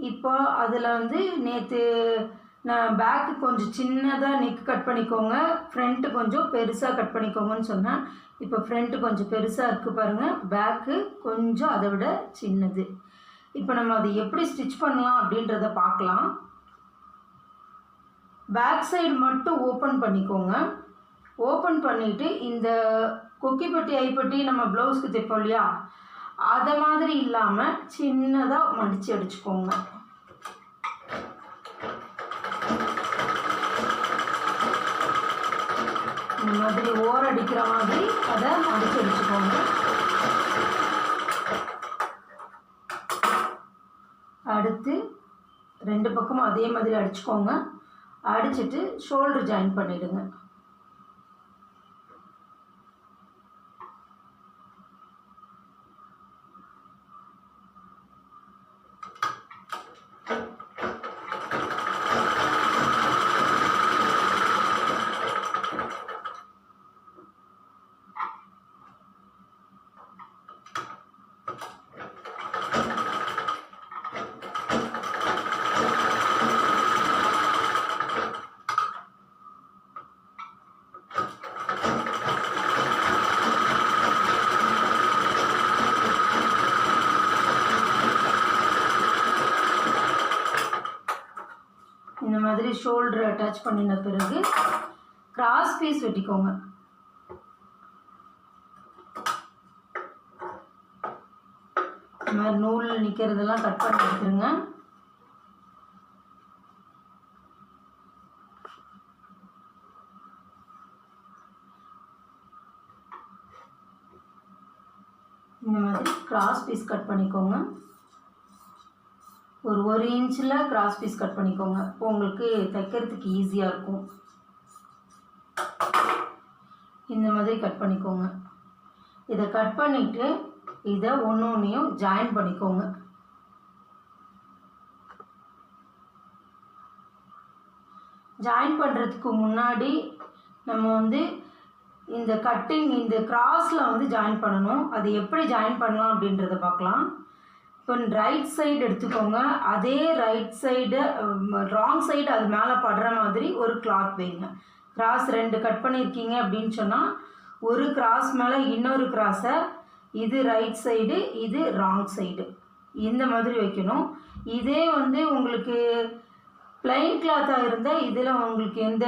இப்போ அதில் வந்து நேற்று நான் பேக்கு கொஞ்சம் சின்னதாக நெக் கட் பண்ணிக்கோங்க, ஃப்ரண்ட்டு கொஞ்சம் பெருசாக கட் பண்ணிக்கோங்கன்னு சொன்னேன். இப்போ ஃப்ரண்ட்டு கொஞ்சம் பெருசாக இருக்குது பாருங்கள், பேக்கு கொஞ்சம் அதை விட சின்னது. இப்போ நம்ம அதை எப்படி ஸ்டிச் பண்ணலாம் அப்படின்றத பார்க்கலாம். பேக் சைடு மட்டும் ஓப்பன் பண்ணிக்கோங்க. ஓப்பன் பண்ணிவிட்டு இந்த கொக்கிப்பட்டி ஐப்பட்டி நம்ம ப்ளவுஸ்க்கு தைப்போம் இல்லையா, அதை மாதிரி இல்லாமல் சின்னதாக மடித்து அடிச்சுக்கோங்க. இந்த மாதிரி ஓர அடிக்கிற மாதிரி அதை மடித்து அடிச்சுக்கோங்க. அடுத்து 2 பக்கமும் அதே மாதிரி அடிச்சுக்கோங்க. அடிச்சுட்டு ஷோல்டர் ஜாயின் பண்ணிவிடுங்க. இந்த மாதிரி ஷோல்டர் அட்டாச் பண்ணின பிறகு கிராஸ் பீஸ் வெட்டிக்கோங்க. இந்த மாதிரி நூல் நிற்கிறதெல்லாம் கட் பண்ணி எடுத்துருங்க. இந்த மாதிரி கிராஸ் பீஸ் கட் பண்ணிக்கோங்க. ஒரு 1 இன்ச்சில் கிராஸ் பீஸ் கட் பண்ணிக்கோங்க. இப்போ உங்களுக்கு தைக்கிறதுக்கு ஈஸியாக இருக்கும். இந்த மாதிரி கட் பண்ணிக்கோங்க. இதை கட் பண்ணிவிட்டு இதை ஒன்றையும் ஜாயின் பண்ணிக்கோங்க. ஜாயின் பண்ணுறதுக்கு முன்னாடி நம்ம வந்து இந்த கட்டிங் இந்த கிராஸில் வந்து ஜாயின் பண்ணணும். அது எப்படி ஜாயின் பண்ணலாம் அப்படின்றத பார்க்கலாம். இப்போ ரைட் சைடு எடுத்துக்கோங்க. அதே ரைட் சைடு ராங் சைடு அது மேலே படுற மாதிரி ஒரு கிளாத் வைங்க. கிராஸ் 2 கட் பண்ணியிருக்கீங்க அப்படின்னு சொன்னால் ஒரு கிராஸ் மேலே இன்னொரு கிராஸை, இது ரைட் சைடு இது ராங் சைடு, இந்த மாதிரி வைக்கணும். இதே வந்து உங்களுக்கு பிளைன் கிளாத்தாக இருந்தால் இதில் உங்களுக்கு எந்த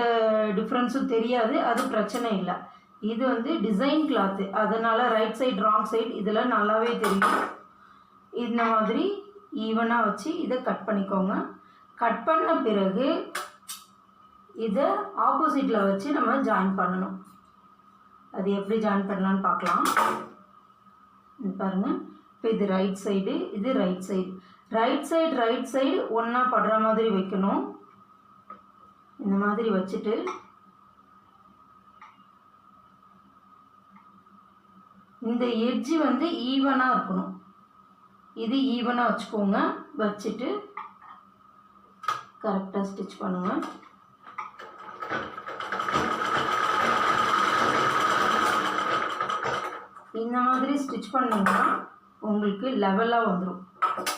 டிஃப்ரென்ஸும் தெரியாது, அது பிரச்சனை இல்லை. இது வந்து டிசைன் கிளாத்து, அதனால் ரைட் சைடு ராங் சைடு இதில் நல்லாவே தெரியும். இந்த மாதிரி ஈவனாக வச்சு இதை கட் பண்ணிக்கோங்க. கட் பண்ண பிறகு இதை ஆப்போசிட்டில் வச்சு நம்ம ஜாயின் பண்ணணும். அது எப்படி ஜாயின் பண்ணலான்னு பார்க்கலாம். பாருங்கள், இப்போ இது ரைட் சைடு இது ரைட் சைடு ஒன்றா படுற மாதிரி வைக்கணும். இந்த மாதிரி வச்சுட்டு இந்த எட்ஜு வந்து ஈவனாக இருக்கணும். இது ஈவனாக வச்சுக்கோங்க. வச்சுட்டு கரெக்டாக ஸ்டிச் பண்ணுங்கள். இந்த மாதிரி ஸ்டிச் பண்ணிங்கன்னா உங்களுக்கு லெவலாக வந்துடும்.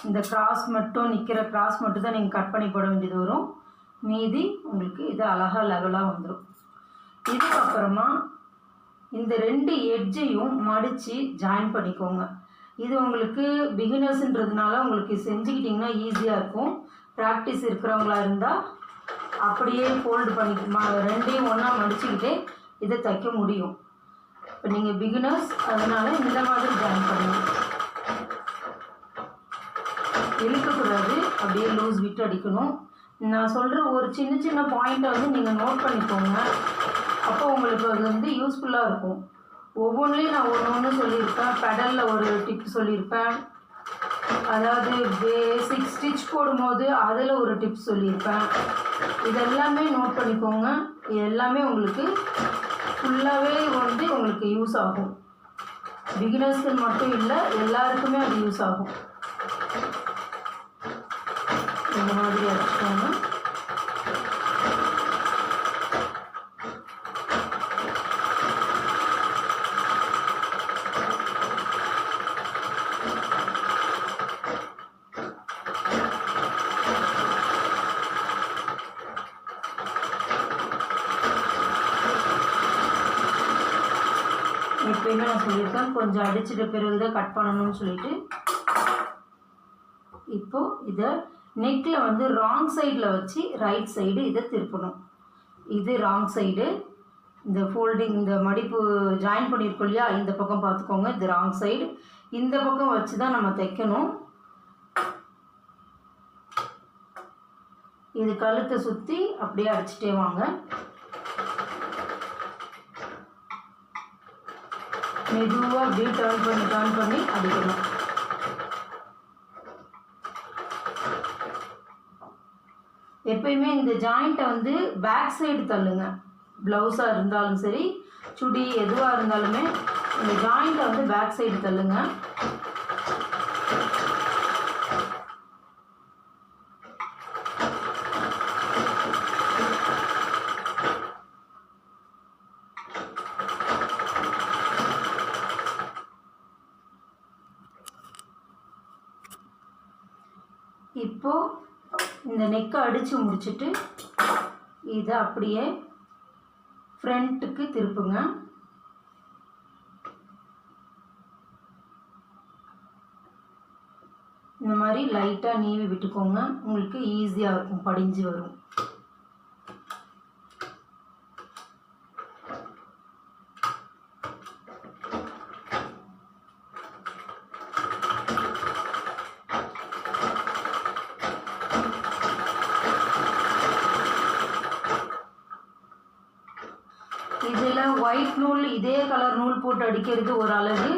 இந்த கிராஸ் மட்டும் நிற்கிற கிராஸ் மட்டும் தான் நீங்கள் கட் பண்ணி போட வேண்டியது வரும். மீதி உங்களுக்கு இது அழகாக லெவலாக வந்துடும். இதுக்கப்புறமா இந்த 2 எட்ஜையும் மடித்து ஜாயின் பண்ணிக்கோங்க. இது உங்களுக்கு பிகினர்ஸ்ன்றதுனால உங்களுக்கு செஞ்சுக்கிட்டிங்கன்னா ஈஸியாக இருக்கும். ப்ராக்டிஸ் இருக்கிறவங்களா இருந்தால் அப்படியே ஃபோல்டு பண்ணி 2ஐயும் ஒன்றா மடிச்சுக்கிட்டே இதை தைக்க முடியும். இப்போ நீங்கள் பிகினர்ஸ், அதனால் இந்த மாதிரி ஜாயின் பண்ணுங்கள். இழுக்கக்கூடாது, அப்படியே லூஸ் விட்டு அடிக்கணும். நான் சொல்கிற ஒரு சின்ன சின்ன பாயிண்ட்டை வந்து நீங்கள் நோட் பண்ணிக்கோங்க. அப்போ உங்களுக்கு அது வந்து யூஸ்ஃபுல்லாக இருக்கும். ஒவ்வொன்றிலையும் நான் ஒன்று சொல்லியிருப்பேன். பெடலில் ஒரு டிப் சொல்லியிருப்பேன். அதாவது பேசிக் ஸ்டிச் போடும்போது அதில் ஒரு டிப்ஸ் சொல்லியிருப்பேன். இதெல்லாமே நோட் பண்ணிக்கோங்க. இது எல்லாமே உங்களுக்கு ஃபுல்லாகவே வந்து உங்களுக்கு யூஸ் ஆகும். பிகினர்ஸ்க்கு மட்டும் இல்லை, எல்லாருக்குமே அது யூஸ் ஆகும். இந்த மாதிரி அடிச்சுக்கோங்க. எப்பயுமே நான் சொல்லியிருக்கேன் கொஞ்சம் அடிச்சிட்ட பிறகு தான் கட் பண்ணணும்னு சொல்லிட்டு. இப்போது இதை நெக்கில் வந்து ராங் சைடில் வச்சு ரைட் சைடு இதை திருப்பணும். இது ராங் சைடு. இந்த ஃபோல்டிங் இந்த மடிப்பு ஜாயின் பண்ணியிருக்கோம் இல்லையா, இந்த பக்கம் பார்த்துக்கோங்க, இது ராங் சைடு. இந்த பக்கம் வச்சு தான் நம்ம தைக்கணும். இது கழுத்தை சுற்றி அப்படியே அடிச்சுட்டே வாங்க. மெதுவாக அப்படியே டர்ன் பண்ணி அடிக்கணும். எப்பயுமே இந்த ஜாயிண்ட்டை வந்து பேக் சைடு தள்ளுங்க. ப்ளவுஸாக இருந்தாலும் சரி, சுடி எதுவாக இருந்தாலுமே இந்த ஜாயிண்ட்டை வந்து பேக் சைடு தள்ளுங்க. இப்போது இந்த நெக்கை அடித்து முடிச்சுட்டு இதை அப்படியே ஃப்ரண்ட்டுக்கு திருப்புங்க. இந்த மாதிரி லைட்டாக நீவி விட்டுக்கோங்க, உங்களுக்கு ஈஸியாக இருக்கும், படிஞ்சு வரும். இதில் ஒயிட் நூல் இதே கலர் நூல் போட்டு அடிக்கிறது ஒரு அழகு.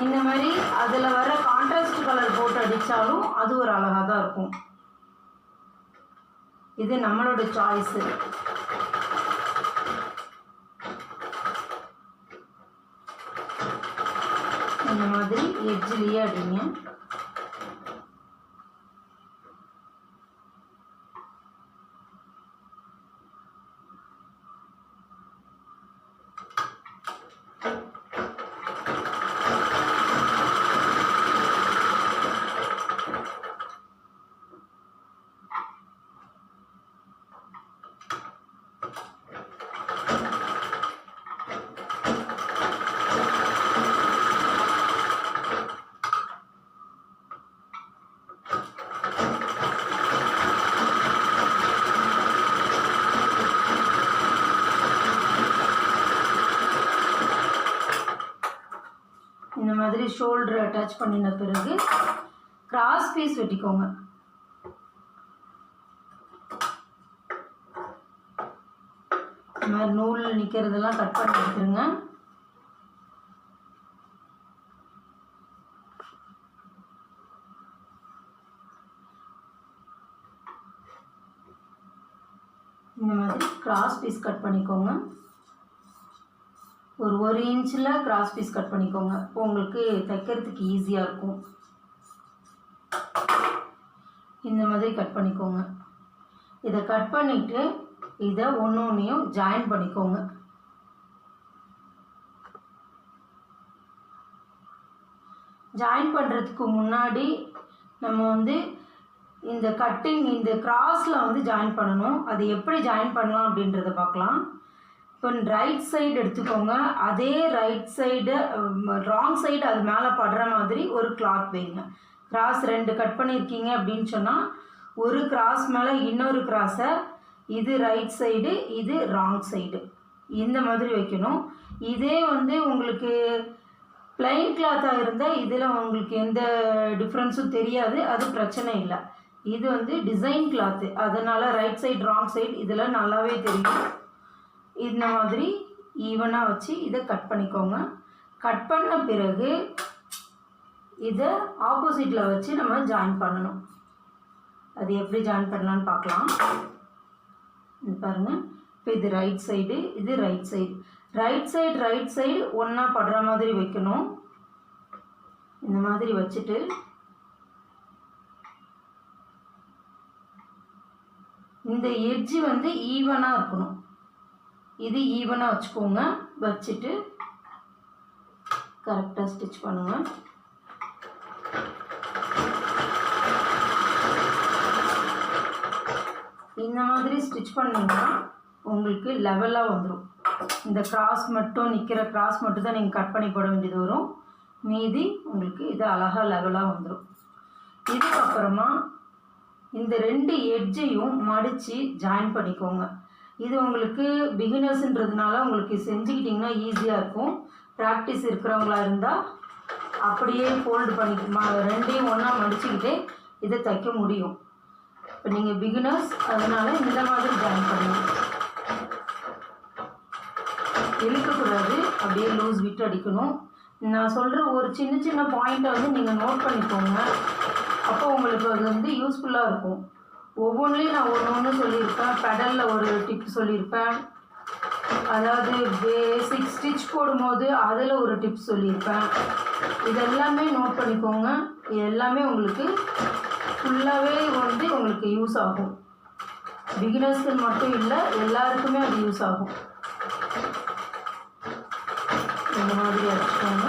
இந்த மாதிரி அதில் வர கான்ட்ராஸ்ட் கலர் போட்டு அடித்தாலும் அது ஒரு அழகாக தான் இருக்கும். இது நம்மளோட சாய்ஸு. இந்த மாதிரி எட்ஜ்லேயே அடிங்க. இந்த மாதிரி ஷோல்டர் அட்டாச் பண்ணின பிறகு கிராஸ் பீஸ் வெட்டிக்கோங்க. இந்த மாதிரி நூல் நிற்கிறதெல்லாம் கட் பண்ணி எடுத்துருங்க. இந்த மாதிரி கிராஸ் பீஸ் கட் பண்ணிக்கோங்க. ஒரு 1 இன்ச்சில் கிராஸ் பீஸ் கட் பண்ணிக்கோங்க, இப்போ உங்களுக்கு தைக்கிறதுக்கு ஈஸியாக இருக்கும். இந்த மாதிரி கட் பண்ணிக்கோங்க. இதை கட் பண்ணிவிட்டு இதை ஒன்றையும் ஜாயின் பண்ணிக்கோங்க. ஜாயின் பண்ணுறதுக்கு முன்னாடி நம்ம வந்து இந்த கட்டிங் இந்த கிராஸில் வந்து ஜாயின் பண்ணணும். அது எப்படி ஜாயின் பண்ணலாம் அப்படின்றத பார்க்கலாம். இப்போ ரைட் சைடு எடுத்துக்கோங்க, அதே ரைட் சைடு ராங் சைடு அது மேலே படுற மாதிரி ஒரு கிளாத் வைங்க. கிராஸ் 2 கட் பண்ணியிருக்கீங்க அப்படின்னு சொன்னால் ஒரு கிராஸ் மேலே இன்னொரு கிராஸை, இது ரைட் சைடு இது ராங் சைடு, இந்த மாதிரி வைக்கணும். இதே வந்து உங்களுக்கு பிளைன் கிளாத்தாக இருந்தால் இதில் உங்களுக்கு எந்த டிஃப்ரென்ஸும் தெரியாது, அது பிரச்சனை இல்லை. இது வந்து டிசைன் கிளாத்து, அதனால் ரைட் சைடு ராங் சைடு இதில் நல்லாவே தெரியும். இந்த மாதிரி ஈவனாக வச்சு இதை கட் பண்ணிக்கோங்க. கட் பண்ண பிறகு இதை ஆப்போசிட்டில் வச்சு நம்ம ஜாயின் பண்ணணும். அது எப்படி ஜாயின் பண்ணலான்னு பார்க்கலாம். பாருங்கள், இப்போ இது ரைட் சைடு இது ரைட் சைடு ஒன்றா படுற மாதிரி வைக்கணும். இந்த மாதிரி வச்சுட்டு இந்த எட்ஜு வந்து ஈவனாக இருக்கணும். இது ஈவனாக வச்சுக்கோங்க. வச்சுட்டு கரெக்டாக ஸ்டிச் பண்ணுங்கள். இந்த மாதிரி ஸ்டிச் பண்ணிங்கன்னா உங்களுக்கு லெவலாக வந்துடும். இந்த கிராஸ் மட்டும் நிற்கிற கிராஸ் மட்டும் தான் நீங்கள் கட் பண்ணி போட வேண்டியது வரும். மீதி உங்களுக்கு இது அழகாக லெவலாக வந்துடும். இதுக்கப்புறமா இந்த 2 எட்ஜையும் மடித்து ஜாயின் பண்ணிக்கோங்க. இது உங்களுக்கு பிகினர்ஸுன்றதுனால உங்களுக்கு செஞ்சுக்கிட்டிங்கன்னா ஈஸியாக இருக்கும். ப்ராக்டிஸ் இருக்கிறவங்களா இருந்தால் அப்படியே ஃபோல்டு பண்ணி 2ஐயும் ஒன்றா மடிச்சுக்கிட்டே இதை தைக்க முடியும். இப்போ நீங்கள் பிகினர்ஸ் அதனால் இந்த மாதிரி ஜாயின் பண்ணுங்கள். இழுக்கக்கூடாது, அப்படியே லூஸ் விட்டு அடிக்கணும். நான் சொல்கிற ஒரு சின்ன சின்ன பாயிண்ட்டை வந்து நீங்கள் நோட் பண்ணிக்கோங்க. அப்போ உங்களுக்கு அது வந்து யூஸ்ஃபுல்லாக இருக்கும். ஒவ்வொன்றிலையும் நான் ஒன்று சொல்லியிருப்பேன். பெடலில் ஒரு டிப் சொல்லியிருப்பேன். அதாவது பேசிக் ஸ்டிச் போடும்போது அதில் ஒரு டிப்ஸ் சொல்லியிருப்பேன். இதெல்லாமே நோட் பண்ணிக்கோங்க. இது எல்லாமே உங்களுக்கு ஃபுல்லாகவே வந்து உங்களுக்கு யூஸ் ஆகும். பிகினர்ஸ்க்கு மட்டும் இல்லை, எல்லாருக்குமே அது யூஸ் ஆகும். இந்த மாதிரி அடிச்சுக்கோங்க.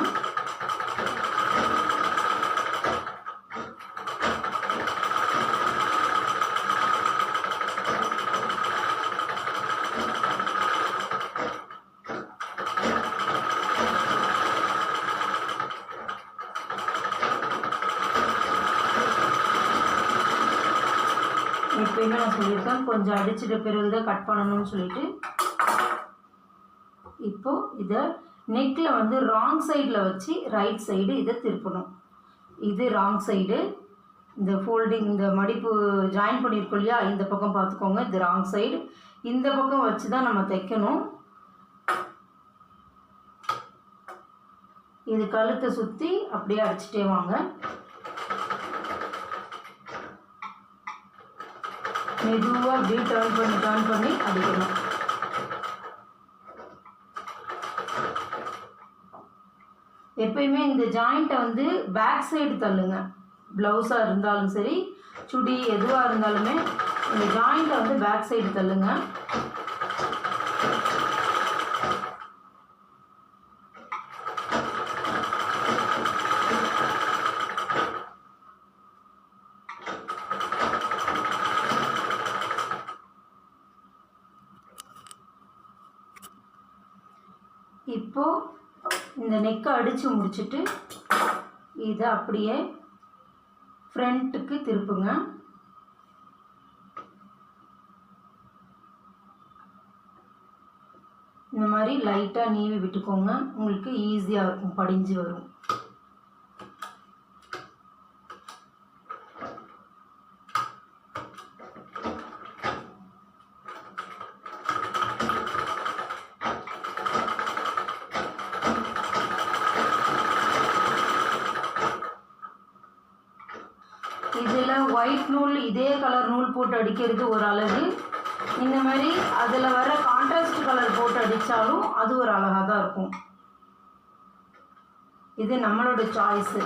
எப்பயுமே நான் சொல்லியிருக்கேன், கொஞ்சம் அடிச்சிட்ட பிறகு தான் கட் பண்ணணும்னு சொல்லிட்டு. இப்போது இதை நெக்கில் வந்து ராங் சைடில் வச்சு ரைட் சைடு இதை திருப்பணும். இது ராங் சைடு. இந்த ஃபோல்டிங் இந்த மடிப்பு ஜாயின் பண்ணியிருக்கோம் இல்லையா, இந்த பக்கம் பார்த்துக்கோங்க. இது ராங் சைடு. இந்த பக்கம் வச்சு தான் நம்ம தைக்கணும். இது கழுத்தை சுற்றி அப்படியே அடிச்சுட்டே வாங்க. மெதுவாக அப்படியே டர்ன் பண்ணி அடிக்கணும். எப்பயுமே இந்த ஜாயிண்ட்டை வந்து பேக் சைடு தள்ளுங்க. ப்ளவுஸாக இருந்தாலும் சரி, சுடி எதுவாக இருந்தாலுமே இந்த ஜாயிண்ட்டை வந்து பேக் சைடு தள்ளுங்க. இப்போது இந்த நெக்கை அடித்து முடிச்சுட்டு இதை அப்படியே ஃப்ரண்ட்டுக்கு திருப்புங்க. இந்த மாதிரி லைட்டாக நீவி விட்டுக்கோங்க. உங்களுக்கு ஈஸியாக இருக்கும், படிஞ்சு வரும். இதில் ஒயிட் நூல் இதே கலர் நூல் போட்டு அடிக்கிறது ஒரு அழகு. இந்த மாதிரி அதில் வர கான்ட்ராஸ்ட் கலர் போட்டு அடித்தாலும் அது ஒரு அழகாக தான் இருக்கும். இது நம்மளோட சாய்ஸு.